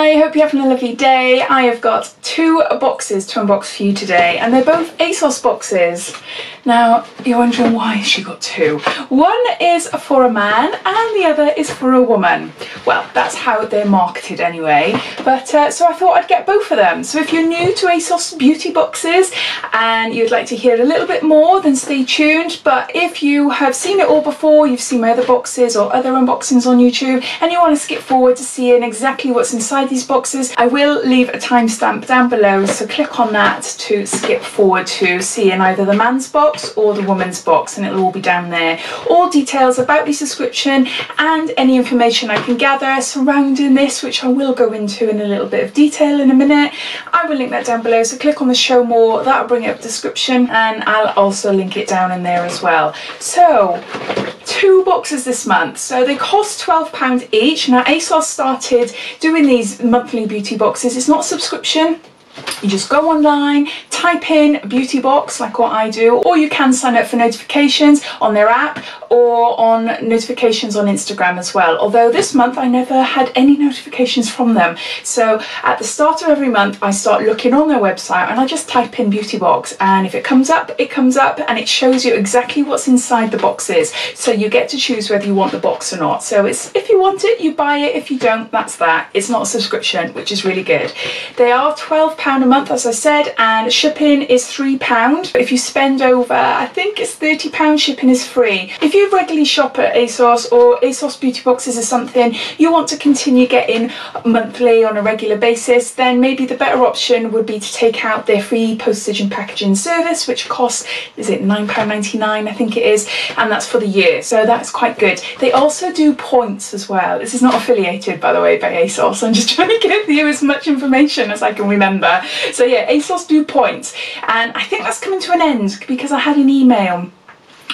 Hi, hope you're having a lovely day. I have got two boxes to unbox for you today, and they're both Asos boxes. Now, you're wondering why she got two. One is for a man and the other is for a woman. Well, that's how they're marketed anyway, but so I thought I'd get both of them. So if you're new to Asos beauty boxes and you'd like to hear a little bit more, then stay tuned. But if you have seen it all before, you've seen my other boxes or other unboxings on YouTube, and you want to skip forward to seeing exactly what's inside these boxes, I will leave a timestamp down below, so click on that to skip forward to seeing either the man's box or the woman's box, and it'll all be down there. All details about the subscription and any information I can gather surrounding this, which I will go into in a little bit of detail in a minute, I will link that down below, so click on the show more, that'll bring up the description, and I'll also link it down in there as well. So two boxes this month, so they cost £12 each. Now Asos started doing these monthly beauty boxes. It's not a subscription. You just go online, type in beauty box like what I do, or you can sign up for notifications on their app or on notifications on Instagram as well. Although this month I never had any notifications from them. So at the start of every month I start looking on their website and I just type in beauty box, and if it comes up, it comes up, and it shows you exactly what's inside the boxes. So you get to choose whether you want the box or not. So it's, if you want it, you buy it. If you don't, that's that. It's not a subscription, which is really good. They are £12 a month, as I said, and shipping is £3. If you spend over, I think it's £30, shipping is free. If you regularly shop at Asos, or Asos beauty boxes is something you want to continue getting monthly on a regular basis, then maybe the better option would be to take out their free postage and packaging service, which costs, is it £9.99, I think it is, and that's for the year, so that's quite good. They also do points as well. This is not affiliated, by the way, by Asos. I'm just trying to give you as much information as I can remember. So yeah, Asos do points, and I think that's coming to an end because I had an email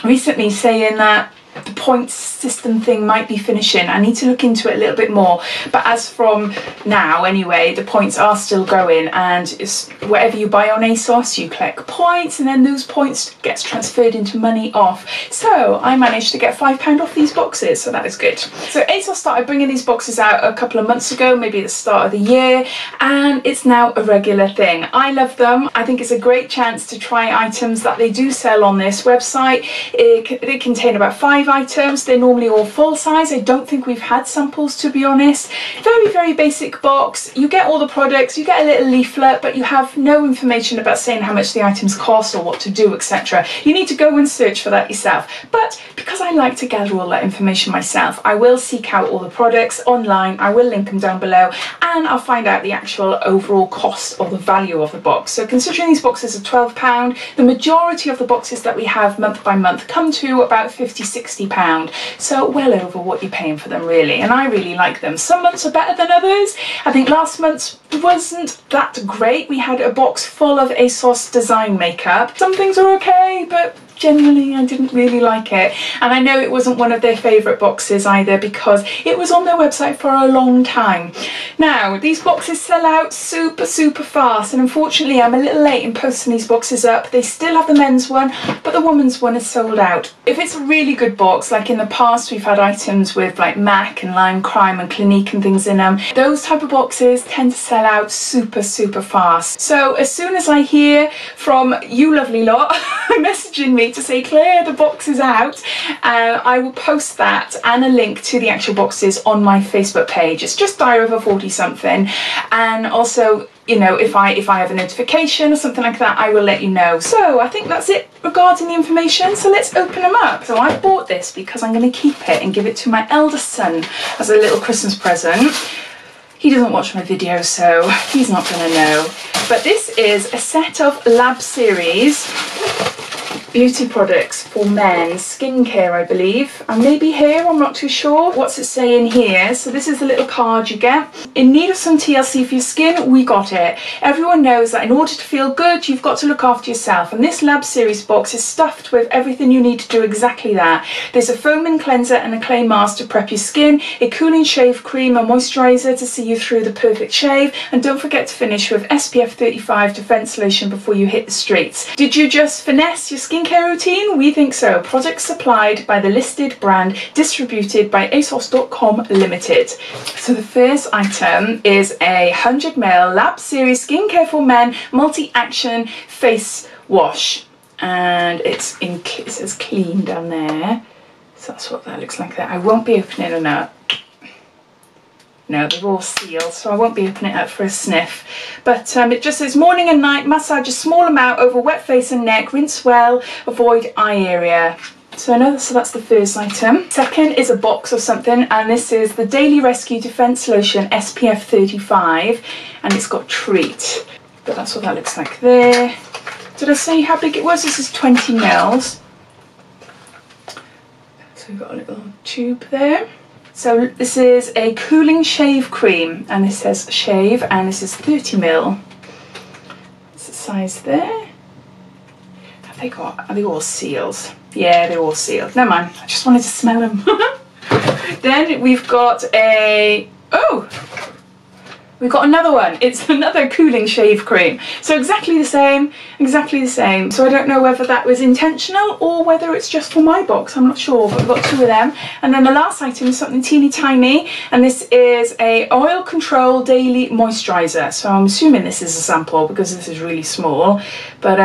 recently saying that the points system thing might be finishing. I need to look into it a little bit more, but as from now anyway, the points are still going, and it's whatever you buy on Asos, you collect points, and then those points gets transferred into money off. So I managed to get £5 off these boxes, so that is good. So Asos started bringing these boxes out a couple of months ago, maybe at the start of the year, and it's now a regular thing. I love them. I think it's a great chance to try items that they do sell on this website. They contain about 5 items. They're normally all full size. I don't think we've had samples, to be honest. Very basic box. You get all the products, you get a little leaflet, but you have no information about saying how much the items cost or what to do, etc. You need to go and search for that yourself. But because I like to gather all that information myself, I will seek out all the products online. I will link them down below, and I'll find out the actual overall cost or the value of the box. So considering these boxes are £12, the majority of the boxes that we have month by month come to about £50–60, so well over what you're paying for them, really, and I really like them. Some months are better than others. I think last month wasn't that great. We had a box full of Asos design makeup. Some things are okay, but generally I didn't really like it, and I know it wasn't one of their favourite boxes either because it was on their website for a long time. Now these boxes sell out super fast, and unfortunately I'm a little late in posting these boxes up. They still have the men's one, but the woman's one is sold out. If it's a really good box, like in the past we've had items with like MAC and Lime Crime and Clinique and things in them, those type of boxes tend to sell out super fast. So as soon as I hear from you lovely lot messaging me to say, Claire, the box is out, I will post that and a link to the actual boxes on my Facebook page. It's just Diary of a 40 something, and also, you know, if I have a notification or something like that, I will let you know. So I think that's it regarding the information, so let's open them up. So I bought this because I'm going to keep it and give it to my eldest son as a little Christmas present. He doesn't watch my videos, so he's not going to know. But this is a set of Lab Series beauty products for men, skincare I believe, and maybe hair, I'm not too sure. What's it saying here? So this is the little card you get. In need of some TLC for your skin? We got it. Everyone knows that in order to feel good, you've got to look after yourself, and this Lab Series box is stuffed with everything you need to do exactly that. There's a foaming cleanser and a clay mask to prep your skin, a cooling shave cream and moisturiser to see you through the perfect shave, and don't forget to finish with SPF 35 defense lotion before you hit the streets. Did you just finesse your skin skincare routine? We think so. Products supplied by the listed brand, distributed by Asos.com Limited. So the first item is a 100ml Lab Series Skincare for Men Multi-Action Face Wash. And it says clean down there. So that's what that looks like there. I won't be opening it up. No, they're all sealed, so I won't be opening it up for a sniff. But it just says morning and night, massage a small amount over wet face and neck, rinse well, avoid eye area. So that's the first item. Second is a box of something, and this is the Daily Rescue Defense Lotion SPF 35, and it's got treat. But that's what that looks like there. Did I say how big it was? This is 20 mils. So we've got a little tube there. So this is a cooling shave cream, and it says shave, and this is 30ml. It's the size there. Are they all sealed? Yeah, they're all sealed. Never mind, I just wanted to smell them. Then we've got we've got another one. It's another cooling shave cream. So exactly the same. So I don't know whether that was intentional or whether it's just for my box. I'm not sure, but we've got two of them. And then the last item is something teeny tiny, and this is a oil control daily moisturiser. So I'm assuming this is a sample because this is really small, but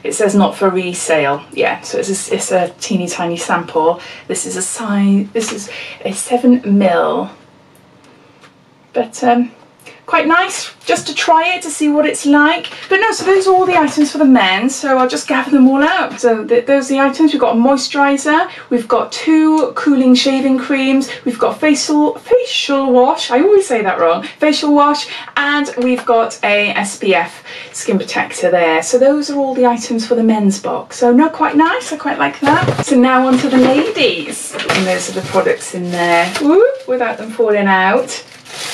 it says not for resale. Yeah, so it's a teeny tiny sample. This is a 7ml. But quite nice just to try it to see what it's like. But no, so those are all the items for the men, so I'll just gather them all out. So those are the items. We've got a moisturiser, we've got 2 cooling shaving creams, we've got facial wash, I always say that wrong, facial wash, and we've got a SPF skin protector there. So those are all the items for the men's box. So no, quite nice, I quite like that. So now on to the ladies, and those are the products in there. Woo, without them falling out.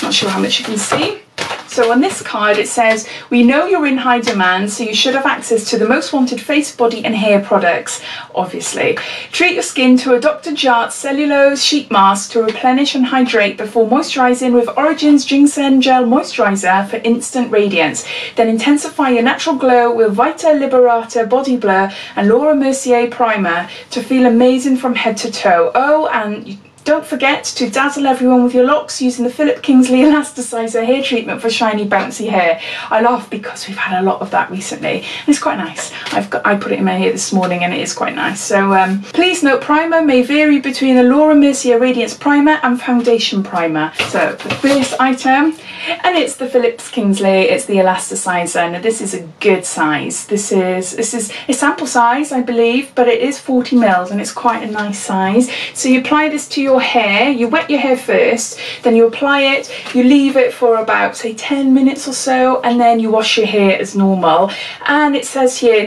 Not sure how much you can see. So on this card it says, we know you're in high demand, so you should have access to the most wanted face, body and hair products, obviously. Treat your skin to a Dr. Jart cellulose sheet mask to replenish and hydrate before moisturising with Origin's GinZing Gel Moisturiser for instant radiance. Then intensify your natural glow with Vita, Liberata Body Blur and Laura Mercier Primer to feel amazing from head to toe. Oh, and don't forget to dazzle everyone with your locks using the Kingsley Elasticizer hair treatment for shiny bouncy hair. I laugh because we've had a lot of that recently, and it's quite nice. I put it in my hair this morning and it is quite nice. So please note, primer may vary between the Laura Mercier Radiance Primer and Foundation Primer. So the first item, and it's the Kingsley, it's the Elasticizer. Now this is a good size. This is a sample size, I believe, but it is 40ml and it's quite a nice size. So you apply this to your hair, you wet your hair first, then you apply it, you leave it for about say 10 minutes or so, and then you wash your hair as normal. And it says here,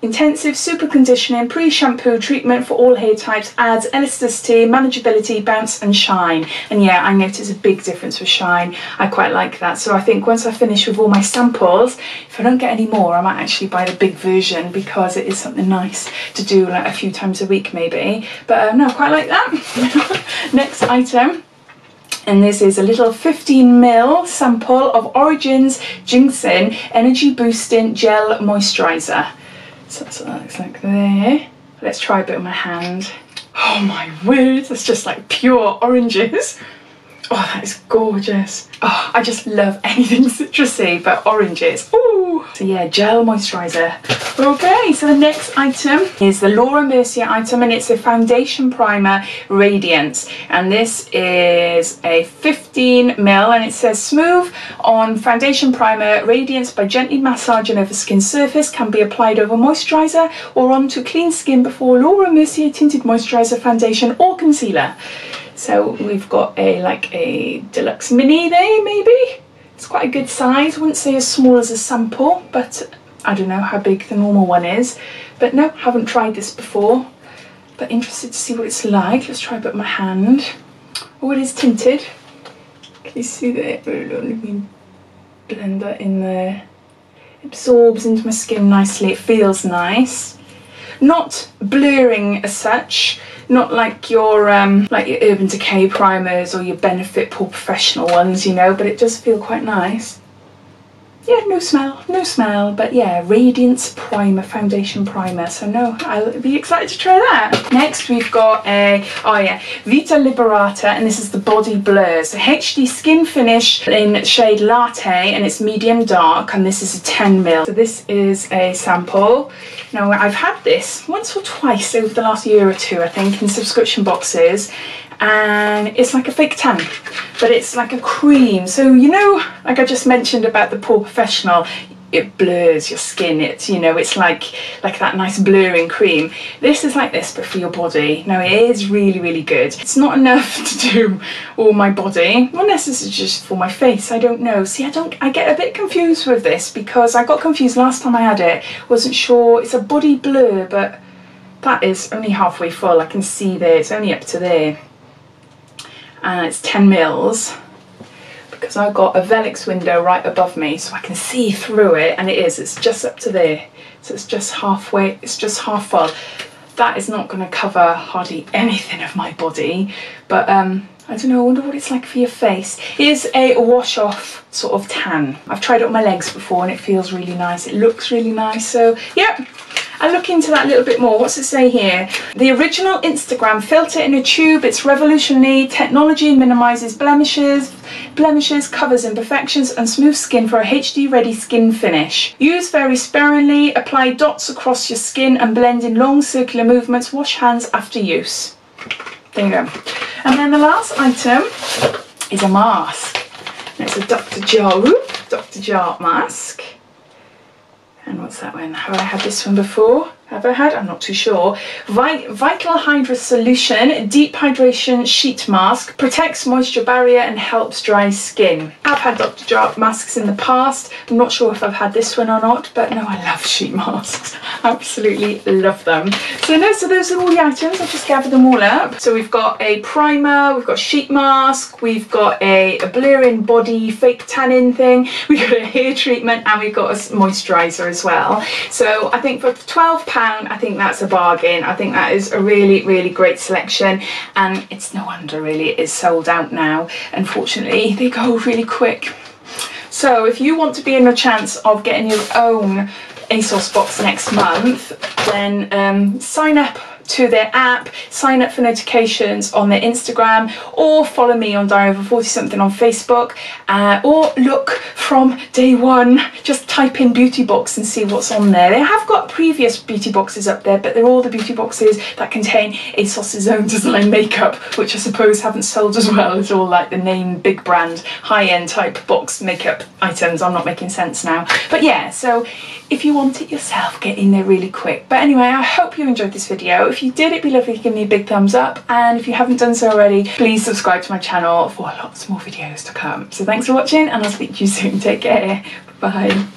intensive super conditioning pre-shampoo treatment for all hair types, adds elasticity, manageability, bounce and shine. And yeah, I notice a big difference with shine. I quite like that. So I think once I finish with all my samples, if I don't get any more, I might actually buy the big version because it is something nice to do like a few times a week maybe. But no, I quite like that. Next item, and this is a little 15ml sample of Origin's GinZing Energy Boosting Gel Moisturiser. So that's what that looks like there. Let's try a bit on my hand. Oh my word, that's just like pure oranges. Oh, that is gorgeous. Oh, I just love anything citrusy, but oranges. Ooh. So yeah, gel moisturiser. Okay, so the next item is the Laura Mercier item, and it's a foundation primer radiance, and this is a 15ml, and it says smooth on foundation primer radiance by gently massaging over skin surface, can be applied over moisturiser or onto clean skin before Laura Mercier tinted moisturiser, foundation or concealer. So we've got a deluxe mini there, maybe. It's quite a good size. I wouldn't say as small as a sample, but I don't know how big the normal one is. But no, haven't tried this before, but interested to see what it's like. Let's try a bit on my hand. Oh, it is tinted. Can you see that? Let me blend that in there. It absorbs into my skin nicely. It feels nice. Not blurring as such. Not like your Urban Decay primers or your Benefit Pore Professional ones, you know, but it does feel quite nice. yeah, no smell, but yeah, Radiance Primer, Foundation Primer. So no, I'll be excited to try that. Next we've got a, oh yeah, Vita Liberata, and this is the Body Blur. So HD Skin Finish in shade Latte, and it's medium dark, and this is a 10ml. So this is a sample. Now I've had this once or twice over the last year or two, I think, in subscription boxes. And it's like a fake tan, but it's like a cream. So, you know, like I just mentioned about the Pore Professional, it blurs your skin. It's, you know, it's like that nice blurring cream. This is like this, but for your body. Now, it is really, really good. It's not enough to do all my body, unless this is just for my face. I don't know. See, I get a bit confused with this because I got confused last time I had it. Wasn't sure. It's a body blur, but that is only halfway full. I can see there. It's only up to there. And it's 10ml because I've got a Velux window right above me, so I can see through it, and it's just up to there, so it's just halfway, it's just half full. That is not going to cover hardly anything of my body, but I don't know, I wonder what it's like for your face. It is a wash off sort of tan. I've tried it on my legs before and it feels really nice, it looks really nice, so yeah. I'll look into that a little bit more. What's it say here? The original Instagram filter in a tube. It's revolutionary technology, minimises blemishes, covers imperfections and smooth skin for a HD ready skin finish. Use very sparingly, apply dots across your skin and blend in long circular movements. Wash hands after use. There you go. And then the last item is a mask. And it's a Dr. Jart mask. And what's that one? Have I had this one before? Have I had? I'm not too sure. Vital Hydra Solution Deep Hydration Sheet Mask. Protects moisture barrier and helps dry skin. I've had Dr. Jart masks in the past. I'm not sure if I've had this one or not, but no, I love sheet masks. Absolutely love them. So no, so those are all the items. I'll just gather them all up. So we've got a primer, we've got a sheet mask, we've got a blurring body fake tanning thing, we've got a hair treatment, and we've got a moisturiser as well. So I think for £12, I think that's a bargain. I think that is a really, really great selection, and it's no wonder really it is sold out now. Unfortunately, they go really quick. So if you want to be in a chance of getting your own ASOS box next month, then sign up to their app, sign up for notifications on their Instagram, or follow me on Diary of a 40 something on Facebook, or look from day one, just type in beauty box and see what's on there. They have got previous beauty boxes up there, but they're all the beauty boxes that contain ASOS's own design makeup, which I suppose haven't sold as well. It's all like the name big brand high-end type box makeup items. I'm not making sense now, but yeah, so if you want it yourself, get in there really quick. But anyway, I hope you enjoyed this video. If you did, it'd be lovely to give me a big thumbs up, and if you haven't done so already, please subscribe to my channel for lots more videos to come. So thanks for watching, and I'll speak to you soon. Take care. Bye.